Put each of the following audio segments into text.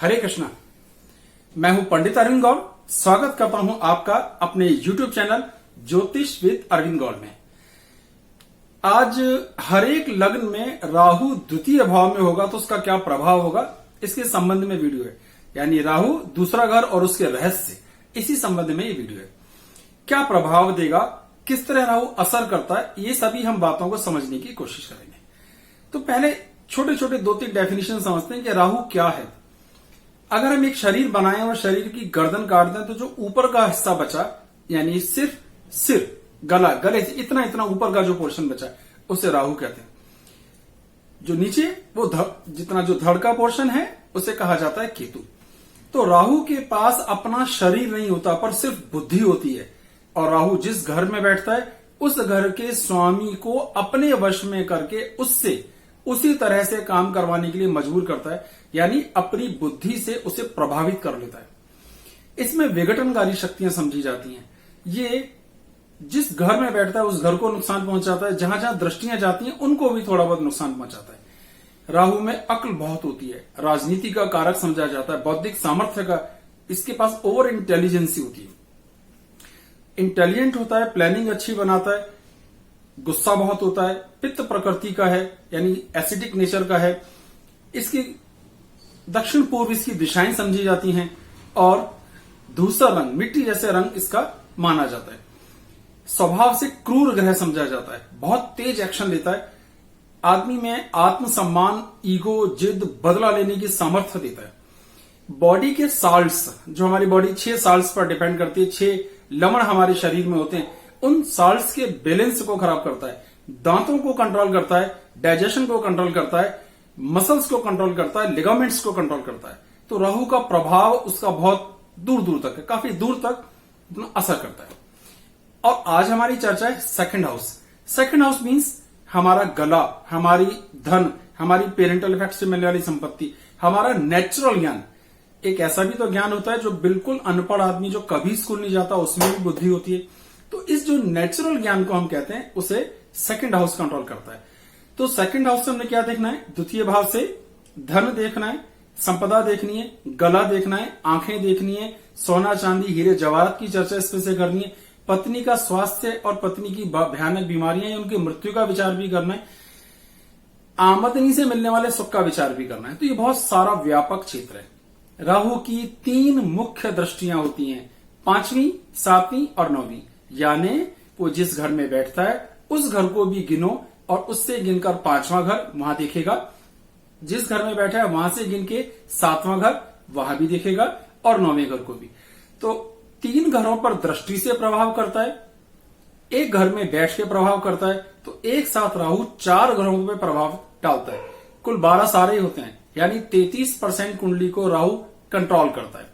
हरे कृष्णा। मैं हूं पंडित अरविंद गौड़। स्वागत करता हूं आपका अपने YouTube चैनल ज्योतिष विद अरविंद गौड़ में। आज हर एक लग्न में राहु द्वितीय भाव में होगा तो उसका क्या प्रभाव होगा, इसके संबंध में वीडियो है। यानी राहु दूसरा घर और उसके रहस्य, इसी संबंध में ये वीडियो है। क्या प्रभाव देगा, किस तरह राहु असर करता है, ये सभी हम बातों को समझने की कोशिश करेंगे। तो पहले छोटे छोटे 2-3 डेफिनेशन समझते हैं कि राहु क्या है। अगर हम एक शरीर बनाएं और शरीर की गर्दन काट दें तो जो ऊपर का हिस्सा बचा, यानी सिर, गला, गले से इतना इतना ऊपर का जो पोर्शन बचा उसे राहु कहते हैं। जो नीचे वो जितना जो धड़ का पोर्शन है उसे कहा जाता है केतु। तो राहु के पास अपना शरीर नहीं होता पर सिर्फ बुद्धि होती है, और राहु जिस घर में बैठता है उस घर के स्वामी को अपने वश में करके उससे उसी तरह से काम करवाने के लिए मजबूर करता है, यानी अपनी बुद्धि से उसे प्रभावित कर लेता है। इसमें विघटनकारी शक्तियां समझी जाती हैं। ये जिस घर में बैठता है उस घर को नुकसान पहुंचाता है, जहां जहां दृष्टियां जाती हैं उनको भी थोड़ा बहुत नुकसान पहुंचाता है। राहु में अक्ल बहुत होती है, राजनीति का कारक समझा जाता है, बौद्धिक सामर्थ्य का, इसके पास ओवर इंटेलिजेंसी होती है, इंटेलिजेंट होता है, प्लानिंग अच्छी बनाता है, गुस्सा बहुत होता है, पित्त प्रकृति का है यानी एसिडिक नेचर का है। इसकी दक्षिण पूर्व इसकी दिशाएं समझी जाती हैं, और धूसर रंग, मिट्टी जैसे रंग इसका माना जाता है। स्वभाव से क्रूर ग्रह समझा जाता है, बहुत तेज एक्शन लेता है, आदमी में आत्मसम्मान, ईगो, जिद, बदला लेने की सामर्थ्य देता है। बॉडी के साल्ट्स, जो हमारी बॉडी 6 साल्ट्स पर डिपेंड करती है, 6 लवण हमारे शरीर में होते हैं, उन साल्ट्स के बैलेंस को खराब करता है। दांतों को कंट्रोल करता है, डाइजेशन को कंट्रोल करता है, मसल्स को कंट्रोल करता है, लिगामेंट्स को कंट्रोल करता है। तो राहु का प्रभाव उसका बहुत दूर दूर तक है, काफी दूर तक असर करता है। और आज हमारी चर्चा है second house. Second house means हमारा गला, हमारी धन, हमारी पेरेंटल इफेक्ट से मिलने वाली संपत्ति, हमारा नेचुरल ज्ञान। एक ऐसा भी तो ज्ञान होता है जो बिल्कुल अनपढ़ आदमी जो कभी स्कूल नहीं जाता उसमें भी बुद्धि होती है। तो इस जो नेचुरल ज्ञान को हम कहते हैं उसे सेकंड हाउस कंट्रोल करता है। तो सेकंड हाउस से हमने क्या देखना है, द्वितीय भाव से धन देखना है, संपदा देखनी है, गला देखना है, आंखें देखनी है, सोना चांदी हीरे जवाहरात की चर्चा इसमें से करनी है, पत्नी का स्वास्थ्य और पत्नी की भयानक बीमारियां या उनकी मृत्यु का विचार भी करना है, आमदनी से मिलने वाले सुख का विचार भी करना है। तो ये बहुत सारा व्यापक क्षेत्र है। राहु की 3 मुख्य दृष्टियां होती हैं, 5वीं, 7वीं और 9वीं। यानी वो जिस घर में बैठता है उस घर को भी गिनो और उससे गिनकर 5वां घर वहां देखेगा, जिस घर में बैठा है वहां से गिन के 7वां घर वहां भी देखेगा, और 9वें घर को भी। तो 3 घरों पर दृष्टि से प्रभाव करता है, एक घर में बैठ के प्रभाव करता है। तो एक साथ राहु 4 घरों पर प्रभाव डालता है। कुल 12 सारे होते हैं, यानी 33% कुंडली को राहु कंट्रोल करता है।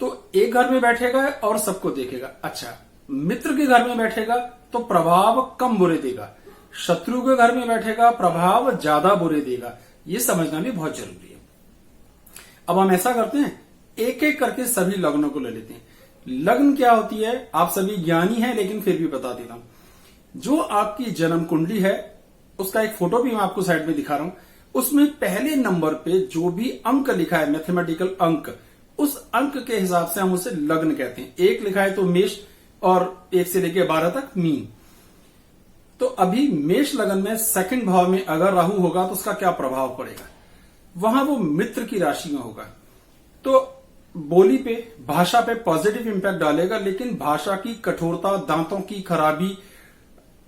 तो एक घर में बैठेगा और सबको देखेगा। अच्छा, मित्र के घर में बैठेगा तो प्रभाव कम बुरे देगा, शत्रु के घर में बैठेगा प्रभाव ज्यादा बुरे देगा। ये समझना भी बहुत जरूरी है। अब हम ऐसा करते हैं, एक एक करके सभी लग्नों को ले लेते हैं। लग्न क्या होती है, आप सभी ज्ञानी हैं लेकिन फिर भी बता देता हूं। जो आपकी जन्म कुंडली है उसका एक फोटो भी मैं आपको साइड में दिखा रहा हूं। उसमें पहले नंबर पे जो भी अंक लिखा है, मैथमेटिकल अंक, उस अंक के हिसाब से हम उसे लग्न कहते हैं। 1 लिखा है तो मेष, और 1 से लेकर 12 तक मीन। तो अभी मेष लगन में सेकंड भाव में अगर राहु होगा तो उसका क्या प्रभाव पड़ेगा, वहां वो मित्र की राशि में होगा। तो बोली पे, भाषा पे पॉजिटिव इंपैक्ट डालेगा, लेकिन भाषा की कठोरता, दांतों की खराबी,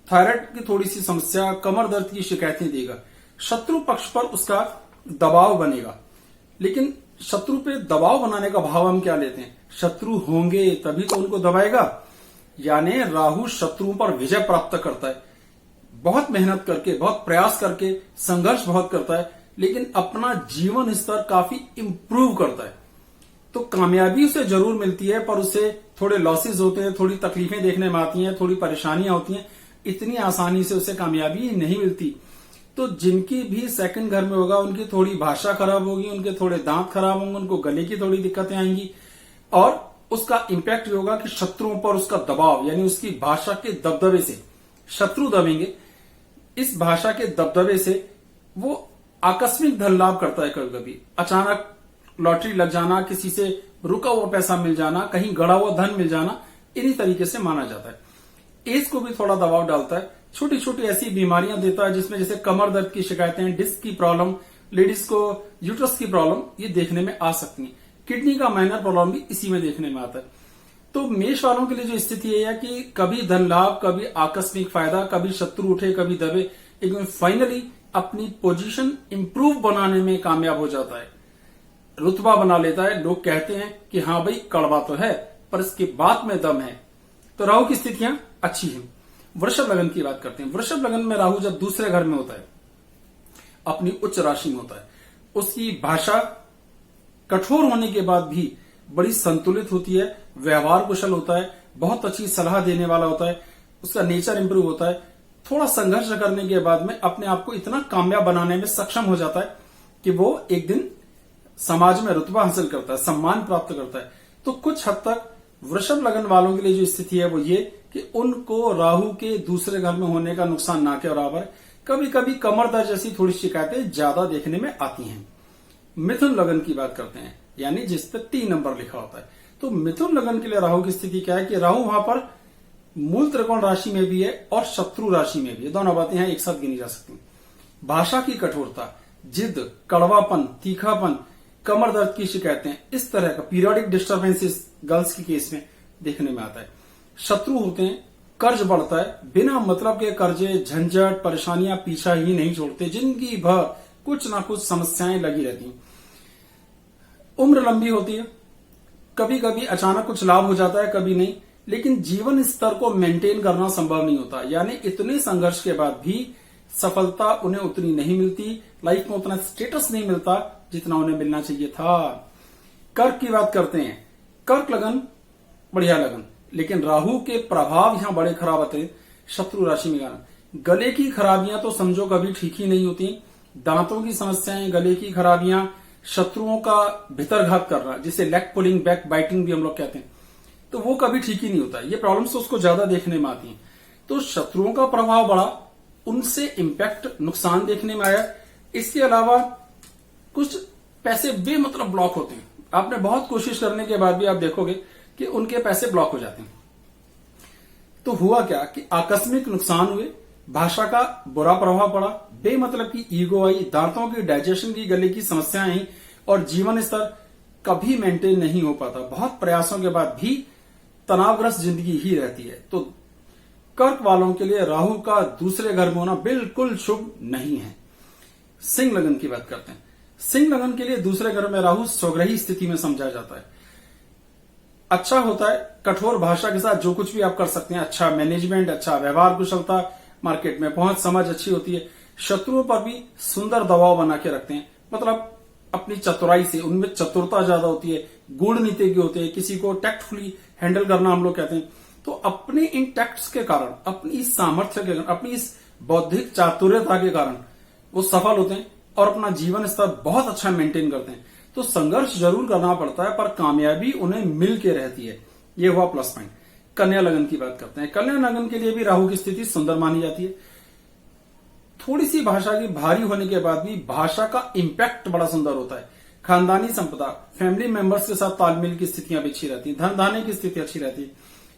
थायराइड की थोड़ी सी समस्या, कमर दर्द की शिकायतें देगा। शत्रु पक्ष पर उसका दबाव बनेगा। लेकिन शत्रु पे दबाव बनाने का भाव हम क्या लेते हैं, शत्रु होंगे तभी तो उनको दबाएगा। यानी राहु शत्रुओं पर विजय प्राप्त करता है, बहुत मेहनत करके, बहुत प्रयास करके, संघर्ष बहुत करता है, लेकिन अपना जीवन स्तर काफी इंप्रूव करता है। तो कामयाबी उसे जरूर मिलती है, पर उसे थोड़े लॉसेस होते हैं, थोड़ी तकलीफें देखने में आती हैं, थोड़ी परेशानियां होती हैं, इतनी आसानी से उसे कामयाबी नहीं मिलती। तो जिनकी भी सेकंड घर में होगा उनकी थोड़ी भाषा खराब होगी, उनके थोड़े दांत खराब होंगे, उनको गले की थोड़ी दिक्कतें आएंगी, और उसका इंपैक्ट ये होगा कि शत्रुओं पर उसका दबाव, यानी उसकी भाषा के दबदबे से शत्रु दबेंगे। इस भाषा के दबदबे से वो आकस्मिक धन लाभ करता है, कभी कभी अचानक लॉटरी लग जाना, किसी से रुका हुआ पैसा मिल जाना, कहीं गड़ा हुआ धन मिल जाना, इन्हीं तरीके से माना जाता है। एज को भी थोड़ा दबाव डालता है, छोटी छोटी ऐसी बीमारियां देता है जिसमें जैसे कमर दर्द की शिकायतें, डिस्क की प्रॉब्लम, लेडीज को यूट्रस की प्रॉब्लम ये देखने में आ सकती है। किडनी का माइनर प्रॉब्लम भी इसी में देखने में आता है। तो मेष वालों के लिए जो स्थिति है कि कभी धन लाभ, कभी आकस्मिक फायदा, कभी शत्रु उठे, कभी दबे, लेकिन फाइनली अपनी पोजीशन इंप्रूव बनाने में कामयाब हो जाता है, रुतबा बना लेता है। लोग कहते हैं कि हाँ भाई कड़वा तो है पर इसकी बात में दम है। तो राहु की स्थितियां अच्छी हैं। वृषभ लगन की बात करते हैं। वृषभ लगन में राहु जब दूसरे घर में होता है, अपनी उच्च राशि में होता है, उसकी भाषा कठोर होने के बाद भी बड़ी संतुलित होती है, व्यवहार कुशल होता है, बहुत अच्छी सलाह देने वाला होता है, उसका नेचर इंप्रूव होता है। थोड़ा संघर्ष करने के बाद में अपने आप को इतना कामयाब बनाने में सक्षम हो जाता है कि वो एक दिन समाज में रुतबा हासिल करता है, सम्मान प्राप्त करता है। तो कुछ हद तक वृषभ लगन वालों के लिए जो स्थिति है वो ये कि उनको राहु के दूसरे घर में होने का नुकसान ना के बराबर है। कभी कभी कमर दर्द जैसी थोड़ी शिकायतें ज्यादा देखने में आती हैं। मिथुन लगन की बात करते हैं, यानी जिस पर 3 नंबर लिखा होता है। तो मिथुन लगन के लिए राहु की स्थिति क्या है कि राहु वहां पर मूल त्रिकोण राशि में भी है और शत्रु राशि में भी है। दोनों बातें यहां एक साथ गिनी जा सकती हैं। भाषा की कठोरता, जिद, कड़वापन, तीखापन, कमर दर्द की शिकायतें, इस तरह का पीरियोडिक डिस्टर्बेंसेस गर्ल्स के केस में देखने में आता है। शत्रु होते हैं, कर्ज बढ़ता है, बिना मतलब के कर्जे, झंझट, परेशानियां पीछा ही नहीं छोड़ते, जिंदगी भर कुछ ना कुछ समस्याएं लगी रहती हैं। उम्र लंबी होती है, कभी कभी अचानक कुछ लाभ हो जाता है, कभी नहीं, लेकिन जीवन स्तर को मेंटेन करना संभव नहीं होता। यानी इतने संघर्ष के बाद भी सफलता उन्हें उतनी नहीं मिलती, लाइफ में उतना स्टेटस नहीं मिलता जितना उन्हें मिलना चाहिए था। कर्क की बात करते हैं। कर्क लगन बढ़िया लगन, लेकिन राहु के प्रभाव यहां बड़े खराब आते हैं। शत्रु राशि में कारण गले की खराबियां तो समझो कभी ठीक ही नहीं होती। दांतों की समस्याएं, गले की खराबियां, शत्रुओं का भितरघात करना, जिसे लेग पुलिंग, बैक बाइटिंग भी हम लोग कहते हैं, तो वो कभी ठीक ही नहीं होता। ये प्रॉब्लम्स तो उसको ज्यादा देखने में आती हैं। तो शत्रुओं का प्रभाव बढ़ा, उनसे इंपैक्ट, नुकसान देखने में आया। इसके अलावा कुछ पैसे बेमतलब ब्लॉक होते हैं। आपने बहुत कोशिश करने के बाद भी आप देखोगे कि उनके पैसे ब्लॉक हो जाते हैं। तो हुआ क्या कि आकस्मिक नुकसान हुए, भाषा का बुरा प्रभाव पड़ा, बेमतलब की ईगो आई, दांतों की, डाइजेशन की, गले की समस्याएं आई और जीवन स्तर कभी मेंटेन नहीं हो पाता। बहुत प्रयासों के बाद भी तनावग्रस्त जिंदगी ही रहती है। तो कर्क वालों के लिए राहु का दूसरे घर में होना बिल्कुल शुभ नहीं है। सिंह लगन की बात करते हैं। सिंह लगन के लिए दूसरे घर में राहु स्वग्रही स्थिति में समझा जाता है। अच्छा होता है, कठोर भाषा के साथ जो कुछ भी आप कर सकते हैं, अच्छा मैनेजमेंट, अच्छा व्यवहार कुशलता, मार्केट में पहुंच, समझ अच्छी होती है। शत्रुओं पर भी सुंदर दबाव बना के रखते हैं, मतलब अपनी चतुराई से, उनमें चतुरता ज्यादा होती है, गुण नीतिज्ञ होते हैं, किसी को टैक्टफुली हैंडल करना हम लोग कहते हैं। तो अपने इन टैक्ट्स के कारण, अपनी इस सामर्थ्य के कारण, अपनी इस बौद्धिक चातुर्यता के कारण वो सफल होते हैं और अपना जीवन स्तर बहुत अच्छा मेंटेन करते हैं। तो संघर्ष जरूर करना पड़ता है पर कामयाबी उन्हें मिल के रहती है। ये हुआ प्लस पॉइंट। कन्या लगन की बात करते हैं। कन्या लगन के लिए भी राहु की स्थिति सुंदर मानी जाती है। थोड़ी सी भाषा की भारी होने के बाद भी भाषा का इंपैक्ट बड़ा सुंदर होता है। खानदानी संपदा, फैमिली मेंबर्स के साथ तालमेल की स्थितियां भी अच्छी रहती है, धन धान्य की स्थिति अच्छी रहती है,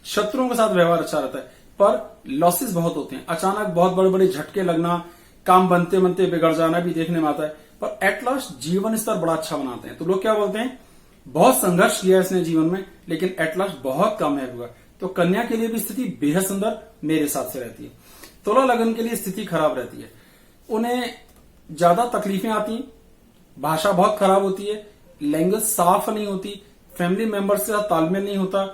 शत्रुओं के साथ व्यवहार अच्छा रहता है। पर लॉसेस बहुत होते हैं, अचानक बहुत बड़े बड़े झटके लगना, काम बनते बनते बिगड़ जाना भी देखने में आता है। पर एट लास्ट जीवन स्तर बड़ा अच्छा बनाते हैं। तो लोग क्या बोलते हैं, बहुत संघर्ष किया इसने जीवन में लेकिन एट लास्ट बहुत कामयाब हुआ। तो कन्या के लिए भी स्थिति बेहद सुंदर मेरे हिसाब से रहती है। तुला लगन के लिए स्थिति खराब रहती है, उन्हें ज्यादा तकलीफें आती हैं, भाषा बहुत खराब होती है, लैंग्वेज साफ नहीं होती, फैमिली मेंबर्स के साथ तालमेल नहीं होता,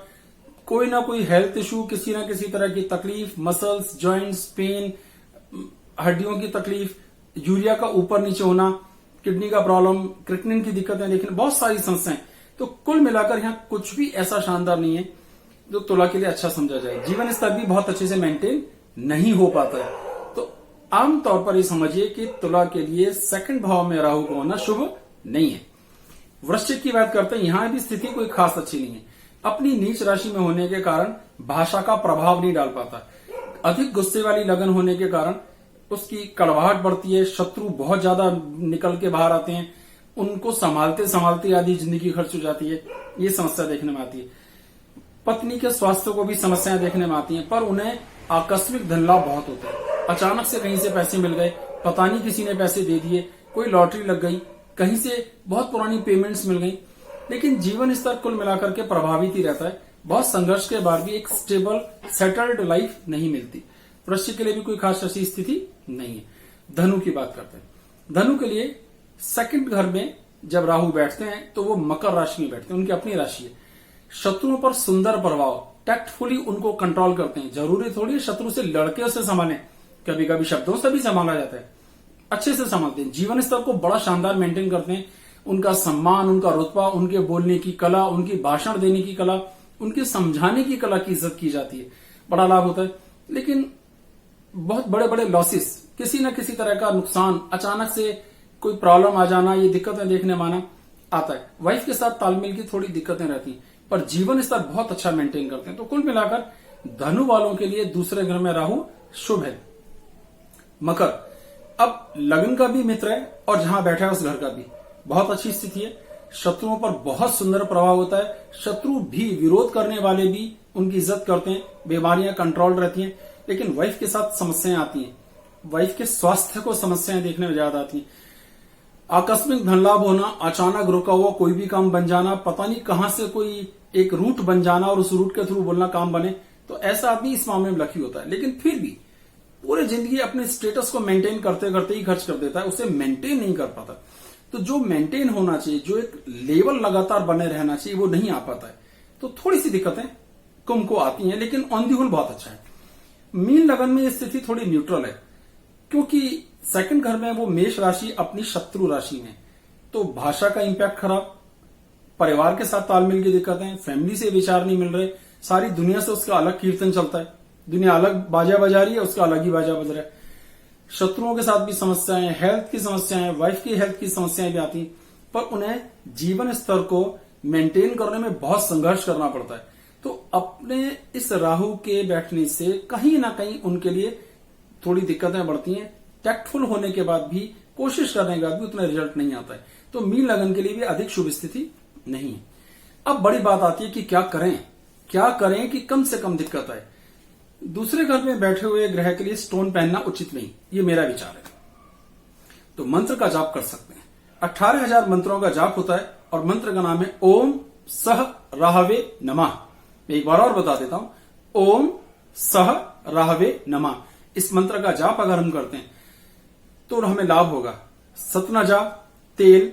कोई ना कोई हेल्थ इशू, किसी ना किसी तरह की तकलीफ, मसल्स, जॉइंट्स, पेन, हड्डियों की तकलीफ, यूरिया का ऊपर नीचे होना, किडनी का प्रॉब्लम, क्रिएटिनिन की दिक्कतें, देखने बहुत सारी समस्याएं। तो कुल मिलाकर यहाँ कुछ भी ऐसा शानदार नहीं है जो तुला के लिए अच्छा समझा जाए। जीवन स्तर भी बहुत अच्छे से मेंटेन नहीं हो पाता है। तो आमतौर पर ये समझिए कि तुला के लिए सेकंड भाव में राहु को होना शुभ नहीं है। वृश्चिक की बात करते हैं, यहां भी स्थिति कोई खास अच्छी नहीं है। अपनी नीच राशि में होने के कारण भाषा का प्रभाव नहीं डाल पाता, अधिक गुस्से वाली लगन होने के कारण उसकी कड़वाहट बढ़ती है, शत्रु बहुत ज्यादा निकल के बाहर आते हैं, उनको संभालते संभालते आधी जिंदगी खर्च हो जाती है, ये समस्या देखने में आती है। पत्नी के स्वास्थ्य को भी समस्याएं देखने में आती हैं, पर उन्हें आकस्मिक धन लाभ बहुत होते हैं। अचानक से कहीं से पैसे मिल गए, पता नहीं किसी ने पैसे दे दिए, कोई लॉटरी लग गई, कहीं से बहुत पुरानी पेमेंट्स मिल गई, लेकिन जीवन स्तर कुल मिलाकर के प्रभावित ही रहता है। बहुत संघर्ष के बाद भी एक स्टेबल सेटल्ड लाइफ नहीं मिलती। वृश्चिक के लिए भी कोई खास ऐसी स्थिति नहीं है। धनु की बात करते हैं। धनु के लिए सेकंड घर में जब राहु बैठते हैं तो वो मकर राशि में बैठते हैं, उनकी अपनी राशि है। शत्रुओं पर सुंदर प्रभाव, टैक्टफुली उनको कंट्रोल करते हैं। जरूरी थोड़ी शत्रु से लड़के उसे संभालें, कभी कभी शब्दों से भी संभाला जाता है, अच्छे से संभालते हैं। जीवन स्तर को बड़ा शानदार मेंटेन करते हैं। उनका सम्मान, उनका रुतबा, उनके बोलने की कला, उनकी भाषण देने की कला, उनके समझाने की कला की इज्जत की जाती है, बड़ा लाभ होता है। लेकिन बहुत बड़े बड़े लॉसेस, किसी न किसी तरह का नुकसान, अचानक से कोई प्रॉब्लम आ जाना, ये दिक्कतें देखने में आना आता है। वाइफ के साथ तालमेल की थोड़ी दिक्कतें रहती हैं, पर जीवन स्तर बहुत अच्छा मेंटेन करते हैं। तो कुल मिलाकर धनु वालों के लिए दूसरे घर में राहु शुभ है। मकर, अब लग्न का भी मित्र है और जहां बैठा है उस घर का भी बहुत अच्छी स्थिति है। शत्रुओं पर बहुत सुंदर प्रभाव होता है। शत्रु भी, विरोध करने वाले भी उनकी इज्जत करते हैं। बीमारियां कंट्रोल रहती हैं, लेकिन वाइफ के साथ समस्याएं आती हैं। वाइफ के स्वास्थ्य को समस्याएं देखने में ज्यादा आती हैं। आकस्मिक धन लाभ होना, अचानक रुका हुआ कोई भी काम बन जाना, पता नहीं कहां से कोई एक रूट बन जाना और उस रूट के थ्रू बोलना काम बने, तो ऐसा आदमी इस मामले में लकी होता है। लेकिन फिर भी पूरी जिंदगी अपने स्टेटस को मेंटेन करते करते ही खर्च कर देता है, उसे मेंटेन नहीं कर पाता। तो जो मेंटेन होना चाहिए, जो एक लेवल लगातार बने रहना चाहिए, वो नहीं आ पाता है। तो थोड़ी सी दिक्कतें कुंभ को आती हैं, लेकिन ऑन दी होल बहुत अच्छा है। मीन लगन में स्थिति थोड़ी न्यूट्रल है, क्योंकि सेकंड घर में वो मेष राशि अपनी शत्रु राशि में, तो भाषा का इंपैक्ट खराब, परिवार के साथ तालमेल की दिक्कतें, फैमिली से विचार नहीं मिल रहे, सारी दुनिया से उसका अलग कीर्तन चलता है, दुनिया अलग बाजा बजा रही है, उसका अलग ही बाजा बज रहा है। शत्रुओं के साथ भी समस्याएं, हेल्थ की समस्याएं, वाइफ की हेल्थ की समस्याएं भी आती, पर उन्हें जीवन स्तर को मेंटेन करने में बहुत संघर्ष करना पड़ता है। तो अपने इस राहु के बैठने से कहीं ना कहीं उनके लिए थोड़ी दिक्कतें बढ़ती हैं। टैक्टफुल होने के बाद भी, कोशिश करने के बाद भी उतना रिजल्ट नहीं आता है। तो मीन लगन के लिए भी अधिक शुभ स्थिति नहीं है। अब बड़ी बात आती है कि क्या करें कि कम से कम दिक्कत आए। दूसरे घर में बैठे हुए ग्रह के लिए स्टोन पहनना उचित नहीं, ये मेरा विचार है। तो मंत्र का जाप कर सकते हैं। 18,000 मंत्रों का जाप होता है और मंत्र का नाम है ओम सह राहवे नमः। मैं एक बार और बता देता हूं, ओम सह राहवे नमः। इस मंत्र का जाप अगर हम करते हैं तो हमें लाभ होगा। सतनजा, तेल,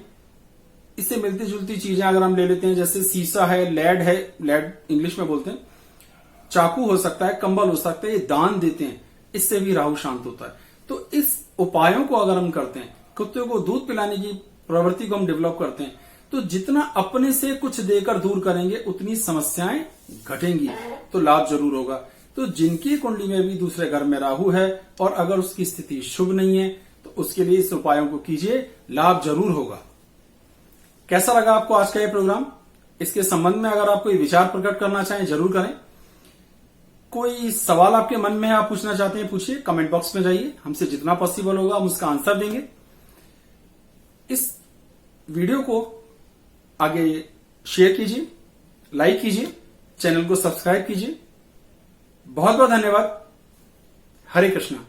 इससे मिलती जुलती चीजें अगर हम ले लेते हैं, जैसे सीसा है, लेड इंग्लिश में बोलते हैं, चाकू हो सकता है, कंबल हो सकता है, ये दान देते हैं, इससे भी राहु शांत होता है। तो इस उपायों को अगर हम करते हैं, कुत्ते को दूध पिलाने की प्रवृत्ति को हम डेवलप करते हैं, तो जितना अपने से कुछ देकर दूर करेंगे उतनी समस्याएं घटेंगी, तो लाभ जरूर होगा। तो जिनकी कुंडली में भी दूसरे घर में राहु है और अगर उसकी स्थिति शुभ नहीं है तो उसके लिए इस उपायों को कीजिए, लाभ जरूर होगा। कैसा लगा आपको आज का ये प्रोग्राम? इसके संबंध में अगर आप कोई विचार प्रकट करना चाहें जरूर करें। कोई सवाल आपके मन में है, आप पूछना चाहते हैं, पूछिए, कमेंट बॉक्स में जाइए, हमसे जितना पॉसिबल होगा हम उसका आंसर देंगे। इस वीडियो को आगे शेयर कीजिए, लाइक कीजिए, चैनल को सब्सक्राइब कीजिए। बहुत बहुत धन्यवाद। हरे कृष्णा।